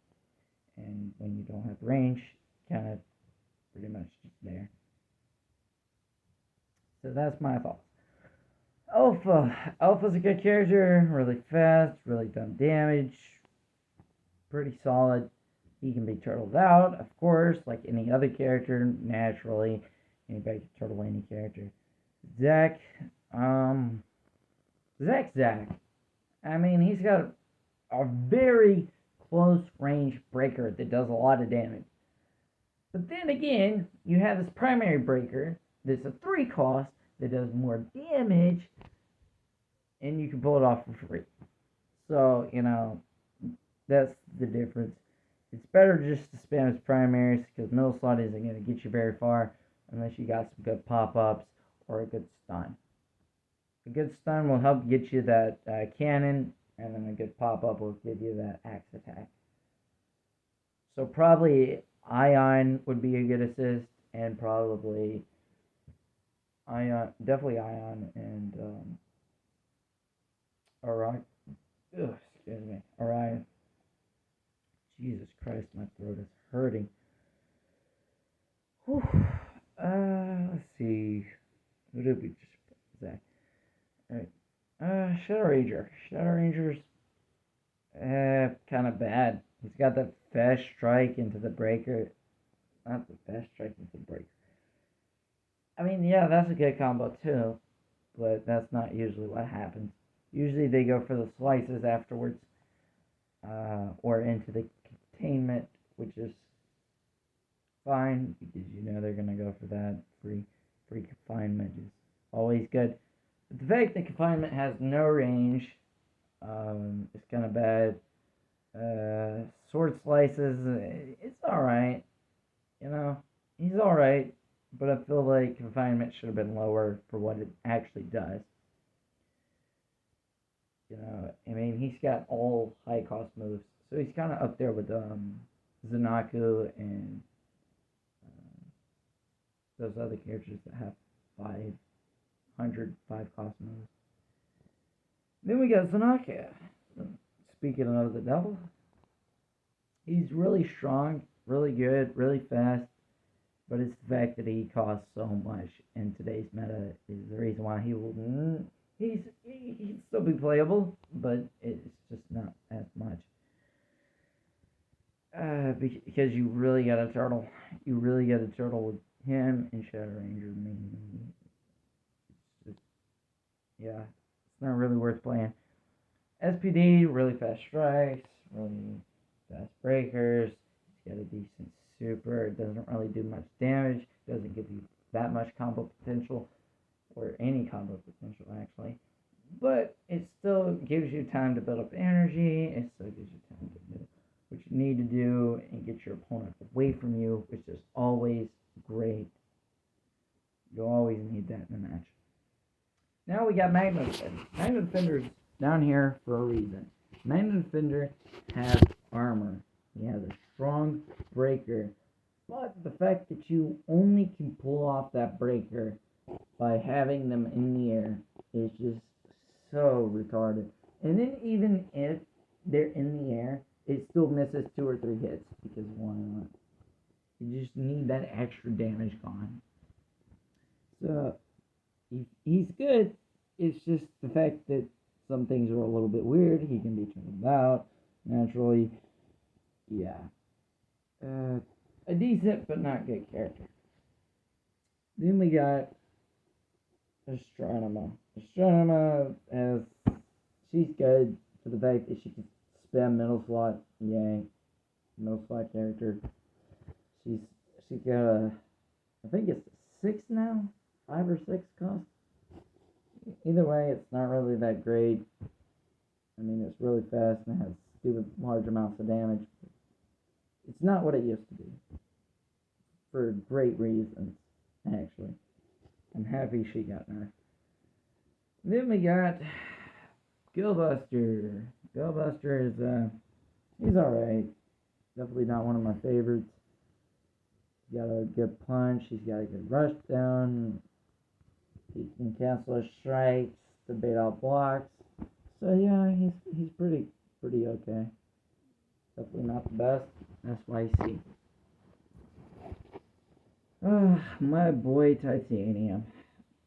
And when you don't have range, kind of pretty much just there. So that's my thoughts. Alpha. Alpha's a good character, really fast, really dumb damage, pretty solid. He can be turtled out, of course, like any other character, naturally. Anybody can turtle any character. Zack. Zack. I mean, he's got a very close range breaker that does a lot of damage. But then again, you have this primary breaker that's a 3 cost that does more damage, and you can pull it off for free. So, that's the difference. It's better just to spam his primaries because middle slot isn't going to get you very far unless you got some good pop-ups or a good stun. A good stun will help get you that cannon, and then a good pop-up will give you that axe attack. So probably Ion would be a good assist, and probably Ion, definitely Ion and Orion. Orion. Jesus Christ, my throat is hurting. Whew. Let's see. Who did we just put? Zach. Alright. Shadow Ranger. Shadow Ranger's kind of bad. He's got that fast strike into the breaker. Not the fast strike into the breaker. I mean, yeah, that's a good combo too, but that's not usually what happens. Usually they go for the slices afterwards. or into the containment, which is fine because you know they're gonna go for that. Free confinement is always good. But the fact that confinement has no range is kind of bad. Sword slices, it's alright. You know, he's alright, but I feel like confinement should have been lower for what it actually does. You know, I mean, he's got all high cost moves, so he's kind of up there with Zanaku and those other characters that have 500 cost moves. Then we got Zanaka. Speaking of the devil, he's really strong, really good, really fast, but it's the fact that he costs so much in today's meta is the reason why he will. He can still be playable, but it's just not as much. Because you really got a turtle. You really got a turtle with him and Shadow Ranger. I mean, it's just, yeah, it's not really worth playing. SPD, really fast strikes, really fast breakers. He's got a decent super. It doesn't really do much damage. Doesn't give you that much combo potential, or any combo potential actually. But it still gives you time to build up energy. It still gives you time to do what you need to do and get your opponent away from you, which is always great. You'll always need that in a match. Now we got Magna Defender. Magna Defender's down here for a reason. Magna Defender has armor. He has a strong breaker. But the fact that you only can pull off that breaker by having them in the air is just so retarded. And then even if they're in the air, it still misses 2 or 3 hits because why not? You just need that extra damage gone. So he's good. It's just the fact that some things are a little bit weird. He can be turned about naturally. Yeah. A decent but not good character. Then we got Astronema. Astronema, she's good for the fact that she can spam middle slot. Yay. Middle slot character. She's got I think it's 6 now? 5 or 6 cost? Either way, it's not really that great. I mean, it's really fast and it has stupid large amounts of damage. It's not what it used to be. For great reasons, actually. I'm happy she got nerfed. Then we got Gillbuster. Gillbuster is, he's alright. Definitely not one of my favorites. He's got a good punch. He's got a good rush down. He can cancel his strikes to bait out blocks. So yeah, he's pretty okay. Definitely not the best. That's why I see. My boy Titanium.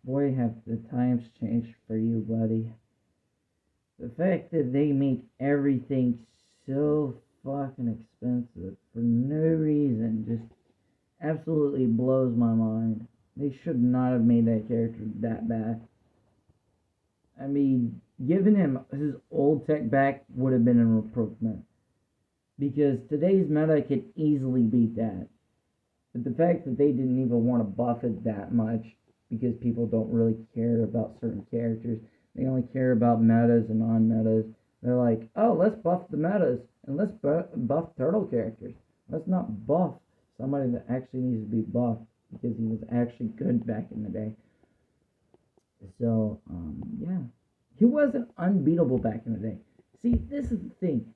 Boy, have the times changed for you, buddy. The fact that they make everything so fucking expensive for no reason just absolutely blows my mind. They should not have made that character that bad. I mean, giving him his old tech back would have been an improvement. Because today's meta could easily beat that. But the fact that they didn't even want to buff it that much because people don't really care about certain characters. They only care about metas and non-metas. They're like, oh, let's buff the metas and let's buff turtle characters. Let's not buff somebody that actually needs to be buffed because he was actually good back in the day. So, yeah. He wasn't unbeatable back in the day. See, this is the thing.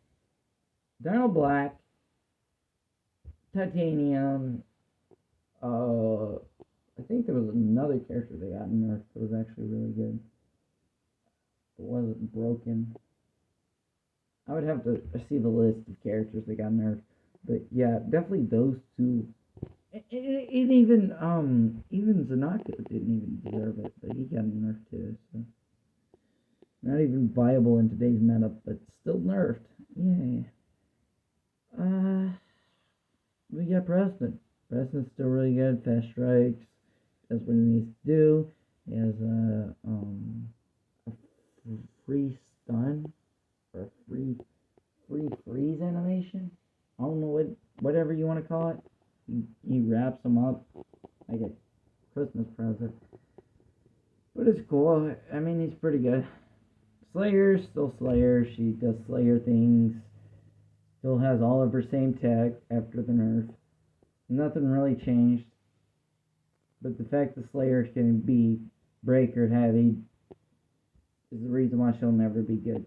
Dino Black, Titanium, I think there was another character they got nerfed that was actually really good. It wasn't broken. I would have to see the list of characters that got nerfed. But yeah, definitely those two. And even Zanaka didn't even deserve it, but he got nerfed too. So not even viable in today's meta, but still nerfed. Yay. We got Preston. Preston's still really good. Fast strikes. Does what he needs to do. He has a free stun or free whatever you want to call it. He wraps them up like a Christmas present. But it's cool. I mean, he's pretty good. Slayer's still Slayer. She does Slayer things. Still has all of her same tech after the nerf. Nothing really changed. But the fact that Slayer can be breaker heavy is the reason why she'll never be good.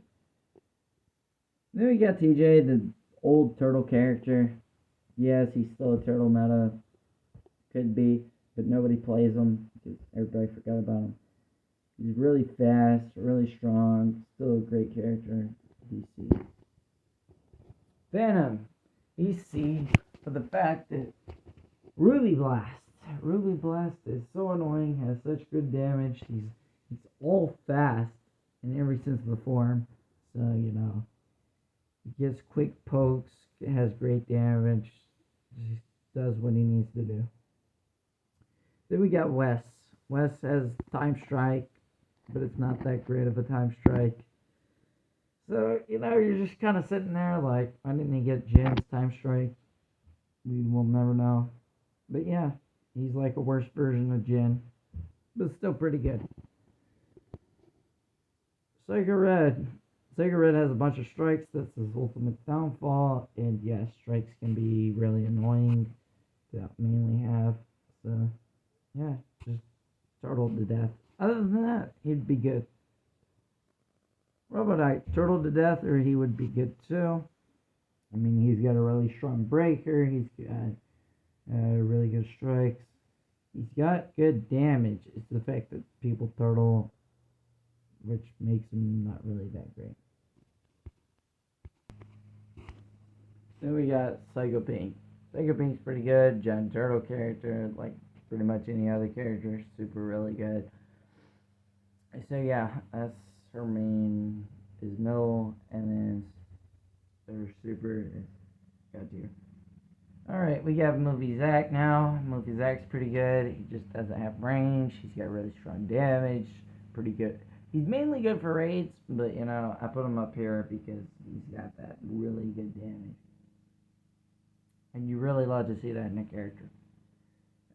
Then we got TJ, the old turtle character. Yes, he's still a turtle meta. Could be, but nobody plays him because everybody forgot about him. He's really fast, really strong, still a great character. DC. Venom. EC for the fact that Ruby Blast. Ruby Blast is so annoying, has such good damage. He's all fast in every sense of the form. So, you know, he gets quick pokes, has great damage, just does what he needs to do. Then we got Wes. Wes has Time Strike, but it's not that great of a Time Strike. So, you know, you're just kind of sitting there like, why didn't he get Jin's Time Strike? We will never know. But yeah, he's like a worse version of Jin, but still pretty good. Sega Red. Sega Red has a bunch of strikes. That's his ultimate downfall. And yes, strikes can be really annoying to mainly have. So, yeah, just turtle to death. Other than that, he'd be good. Robotite, turtle to death, or he would be good too. I mean, he's got a really strong breaker. He's got really good strikes. He's got good damage. It's the fact that people turtle, which makes him not really that great. Then we got Psycho Pink. Psycho Pink's pretty good. Giant Turtle character, like pretty much any other character, super really good. So yeah, that's her main is middle, and then their super is God tier. Alright, we got Movie Zack now. Movie Zack's pretty good. He just doesn't have range. He's got really strong damage. Pretty good. He's mainly good for raids, but you know, I put him up here because he's got that really good damage. And you really love to see that in a character.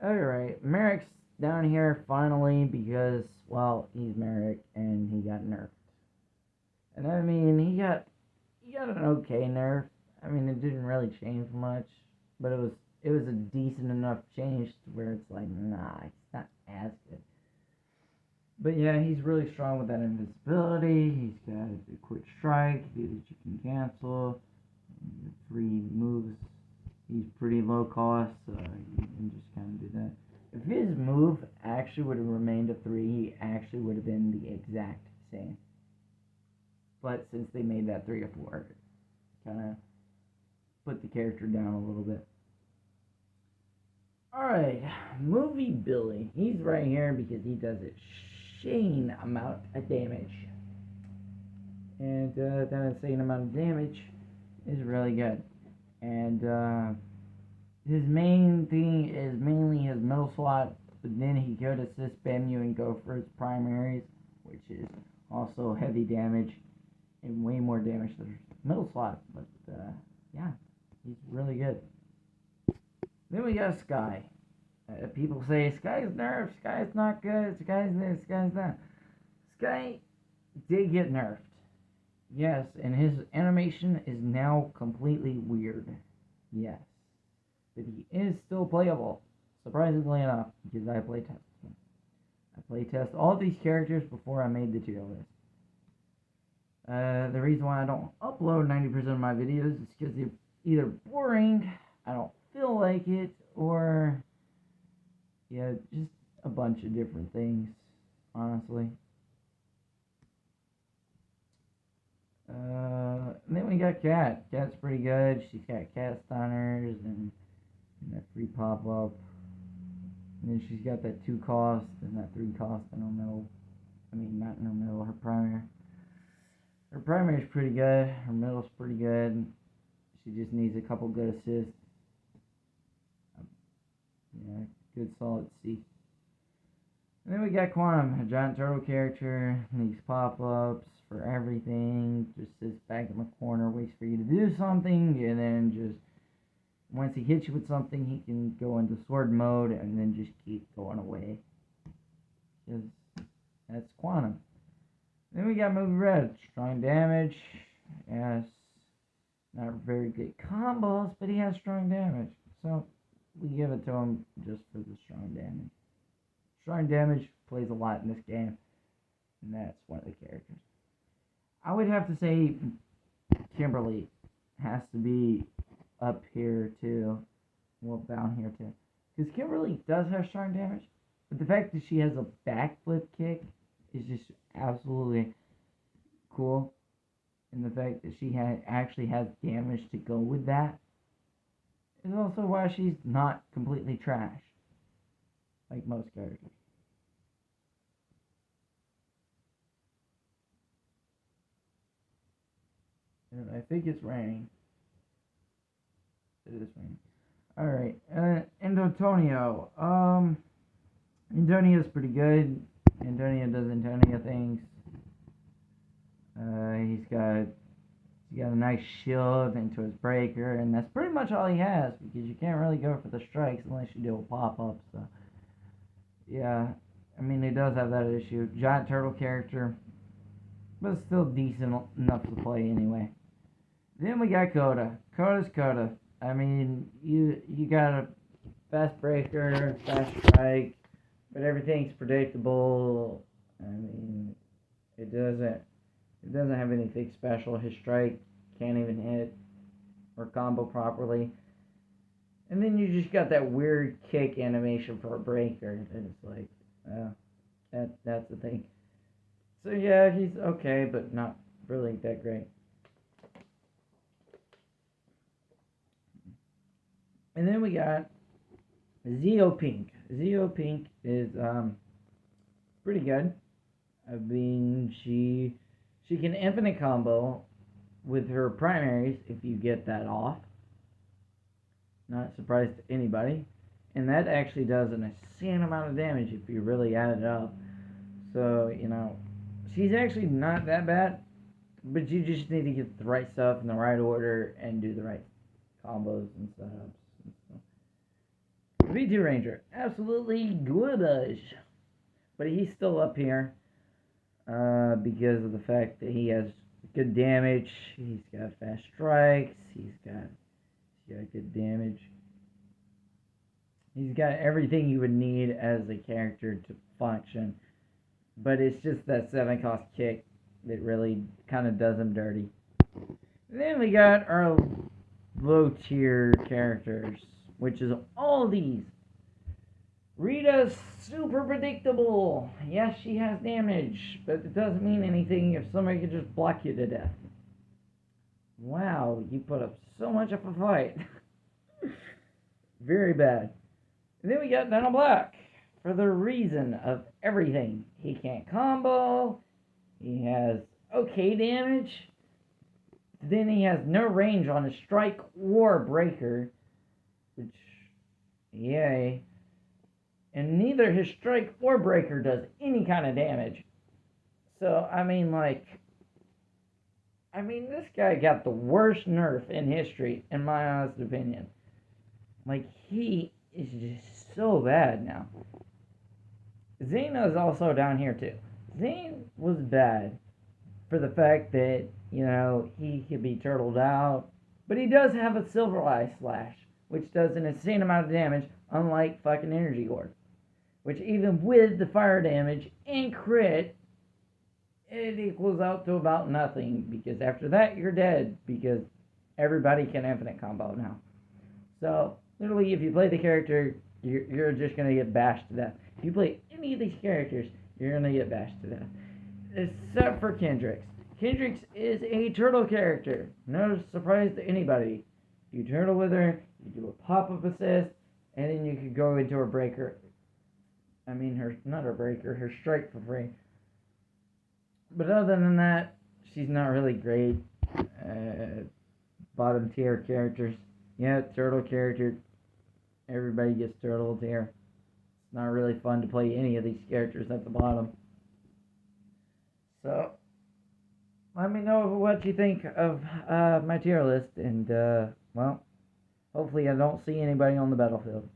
Alright, Merrick's down here finally because, well, he's Merrick and he got nerfed. And I mean, he got an okay nerf. I mean, it didn't really change much, but it was a decent enough change to where it's like, nah, it's not as good. But yeah, he's really strong with that invincibility. He's got a quick strike that you can cancel. 3 moves. He's pretty low cost, so you can just kind of do that. If his move actually would have remained a 3, he actually would have been the exact same. But since they made that 3 or 4, it kind of put the character down a little bit. Alright, Movie Billy. He's right here because he does a insane amount of damage. And that insane amount of damage is really good. And his main thing is mainly his middle slot, but then he could assist spam you and go for his primaries, which is also heavy damage and way more damage than his middle slot. But yeah, he's really good. Then we got Sky. People say Sky's nerfed, Sky's not good, Sky's this, Sky's that. Sky did get nerfed. Yes, and his animation is now completely weird. Yes. But he is still playable, surprisingly enough, because I playtest him. I playtest all these characters before I made the tier list. The reason why I don't upload 90% of my videos is because they're either boring, I don't feel like it, or yeah, just a bunch of different things, honestly. And then we got Cat. Cat's pretty good. She's got cat stunners and that free pop-up. And then she's got that 2 cost and that 3 cost in her middle. I mean, not in her middle, her primary. Her primary is pretty good. Her middle's pretty good. She just needs a couple good assists. Yeah, good solid C. And then we got Quantum, a giant turtle character. Needs pop-ups for everything. Just sits back in the corner, waits for you to do something, and then just once he hits you with something, he can go into sword mode and then just keep going away. Because that's Quantum. Then we got Movie Red. Strong damage. Yes. Not very good combos, but he has strong damage. So we give it to him just for the strong damage. Strong damage plays a lot in this game. And that's one of the characters. I would have to say Kimberly has to be up here too. Well, down here too. Because Kimberly does have strong damage. But the fact that she has a backflip kick is just absolutely cool. And the fact that she actually has damage to go with that is also why she's not completely trash. Like most characters. And I think it's raining. It is raining. Alright, and Antonio. Antonio's pretty good. Antonio does Antonio things. He's got a nice shield into his breaker, and that's pretty much all he has, because you can't really go for the strikes unless you do a pop-up, so. Yeah, I mean, he does have that issue. Giant turtle character, but still decent enough to play anyway. Then we got Coda. Coda's Coda. I mean, you got a fast breaker, fast strike, but everything's predictable. I mean, it doesn't have anything special. His strike can't even hit or combo properly. And then you just got that weird kick animation for a breaker. And it's like, that's the thing. So yeah, he's okay, but not really that great. And then we got Zeo Pink. Zeo Pink is pretty good. I mean, she can infinite combo with her primaries if you get that off. Not surprised to anybody. And that actually does an insane amount of damage if you really add it up. So, she's actually not that bad. But you just need to get the right stuff in the right order and do the right combos and setups. V2 Ranger, absolutely garbage. But he's still up here because of the fact that he has good damage. He's got fast strikes. He's got good damage. He's got everything you would need as a character to function. But it's just that 7-cost kick that really kind of does him dirty. And then we got our low tier characters, which is all these. Rita's super predictable. Yes, she has damage, but it doesn't mean anything if somebody could just block you to death. Wow, you put up so much of a fight. Very bad. And then we got Dino Black. For the reason of everything. He can't combo. He has okay damage. Then he has no range on a strike or breaker. Which, yay. And neither his strike or breaker does any kind of damage. So, this guy got the worst nerf in history, in my honest opinion. He is just so bad now. Xena is also down here, too. Zane was bad for the fact that, he could be turtled out. But he does have a Silver Eye Slash, which does an insane amount of damage, unlike fucking Energy Orb. Which even with the fire damage and crit, it equals out to about nothing. Because after that, you're dead. Because everybody can infinite combo now. So, literally, if you play the character, you're just going to get bashed to death. If you play any of these characters, you're going to get bashed to death. Except for Kendrix. Kendrix is a turtle character. No surprise to anybody. You turtle with her, you do a pop-up assist, and then you can go into her breaker. Her strike for free. But other than that, she's not really great. Bottom tier characters. Yeah, turtle character. Everybody gets turtled here. It's not really fun to play any of these characters at the bottom. So, let me know what you think of my tier list. And, Hopefully I don't see anybody on the battlefield.